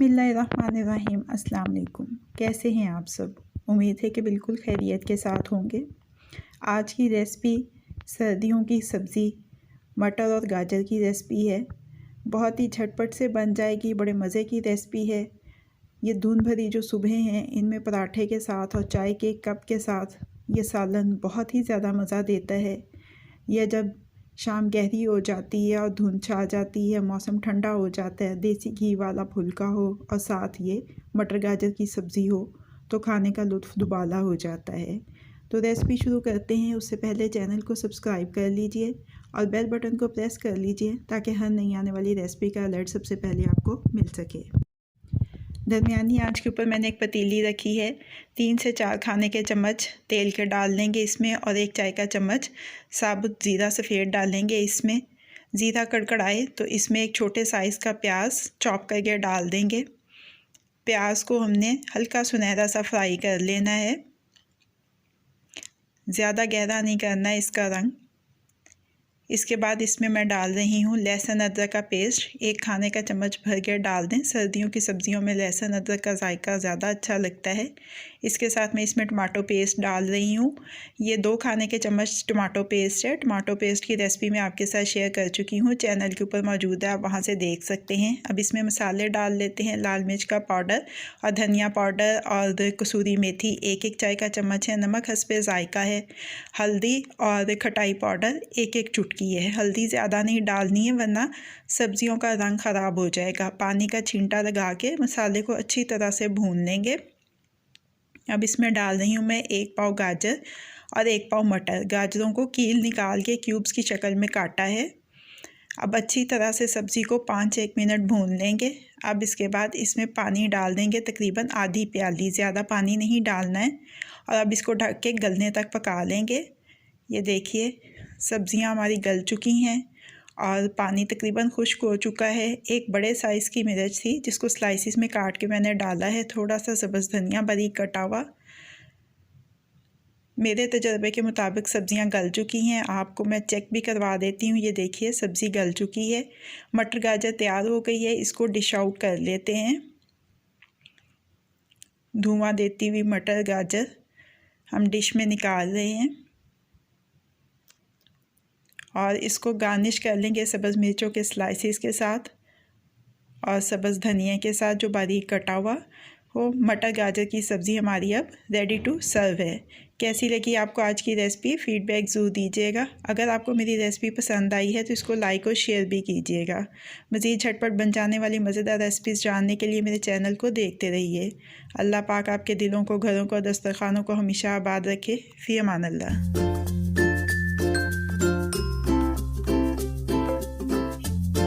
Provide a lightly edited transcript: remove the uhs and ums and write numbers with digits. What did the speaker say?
बिस्मिल्लाहिर्रहमानिर्रहीम। अस्सलाम वालेकुम। कैसे हैं आप सब? उम्मीद है कि बिल्कुल खैरियत के साथ होंगे। आज की रेसिपी सर्दियों की सब्ज़ी मटर और गाजर की रेसिपी है। बहुत ही झटपट से बन जाएगी, बड़े मज़े की रेसिपी है। ये धुन भरी जो सुबह हैं इनमें पराठे के साथ और चाय के कप के साथ ये सालन बहुत ही ज़्यादा मज़ा देता है। यह जब शाम गहरी हो जाती है और धुंध छा जाती है, मौसम ठंडा हो जाता है, देसी घी वाला फुल्का हो और साथ ये मटर गाजर की सब्ज़ी हो तो खाने का लुत्फ़ दुबाला हो जाता है। तो रेसिपी शुरू करते हैं। उससे पहले चैनल को सब्सक्राइब कर लीजिए और बेल बटन को प्रेस कर लीजिए ताकि हर नई आने वाली रेसिपी का अलर्ट सबसे पहले आपको मिल सके। दरमियानी आंच के ऊपर मैंने एक पतीली रखी है। 3 से 4 खाने के चम्मच तेल के डाल लेंगे इसमें और 1 चाय का चम्मच साबुत ज़ीरा सफ़ेद डालेंगे इसमें। ज़ीरा कड़कड़ाए तो इसमें एक छोटे साइज़ का प्याज चॉप करके डाल देंगे। प्याज को हमने हल्का सुनहरा सा फ्राई कर लेना है, ज़्यादा गहरा नहीं करना है इसका रंग। इसके बाद इसमें मैं डाल रही हूँ लहसुन अदरक का पेस्ट। 1 खाने का चम्मच भर के डाल दें। सर्दियों की सब्ज़ियों में लहसुन अदरक का जायका ज़्यादा अच्छा लगता है। इसके साथ मैं इसमें टमाटो पेस्ट डाल रही हूँ। ये 2 खाने के चम्मच टमाटो पेस्ट है। टमाटो पेस्ट की रेसिपी मैं आपके साथ शेयर कर चुकी हूँ, चैनल के ऊपर मौजूद है, आप वहाँ से देख सकते हैं। अब इसमें मसाले डाल लेते हैं। लाल मिर्च का पाउडर और धनिया पाउडर और कसूरी मेथी 1-1 चाय का चम्मच है। नमक हस्बे ज़ायका है। हल्दी और खटाई पाउडर 1-1 चुटकी है। हल्दी ज़्यादा नहीं डालनी है वरना सब्जियों का रंग ख़राब हो जाएगा। पानी का छींटा लगा के मसाले को अच्छी तरह से भून लेंगे। अब इसमें डाल रही हूँ मैं 1 पाव गाजर और 1 पाव मटर। गाजरों को कील निकाल के क्यूब्स की शक्ल में काटा है। अब अच्छी तरह से सब्ज़ी को 5-1 मिनट भून लेंगे। अब इसके बाद इसमें पानी डाल देंगे, तकरीबन आधी प्याली, ज़्यादा पानी नहीं डालना है। और अब इसको ढक के गलने तक पका लेंगे। ये देखिए सब्ज़ियां हमारी गल चुकी हैं और पानी तकरीबन खुश्क हो चुका है। एक बड़े साइज़ की मिर्च थी जिसको स्लाइसिस में काट के मैंने डाला है। थोड़ा सा सब्ज़ धनिया बारीक कटा हुआ। मेरे तजर्बे के मुताबिक सब्ज़ियां गल चुकी हैं। आपको मैं चेक भी करवा देती हूँ। ये देखिए सब्ज़ी गल चुकी है। मटर गाजर तैयार हो गई है। इसको डिश आउट कर लेते हैं। धुआं देती हुई मटर गाजर हम डिश में निकाल रहे हैं और इसको गार्निश कर लेंगे सब्ज़ मिर्चों के स्लाइसेस के साथ और सब्ज़ धनिया के साथ जो बारीक कटा हुआ हो। मटर गाजर की सब्ज़ी हमारी अब रेडी टू सर्व है। कैसी लगी आपको आज की रेसिपी? फीडबैक ज़रूर दीजिएगा। अगर आपको मेरी रेसिपी पसंद आई है तो इसको लाइक और शेयर भी कीजिएगा। मज़ीद झटपट बन जाने वाली मज़ेदार रेसिपीज़ जानने के लिए मेरे चैनल को देखते रहिए। अल्लाह पाक आपके दिलों को, घरों को, दस्तरखानों को हमेशा आबाद रखे। फ़ी अमान अल्लाह।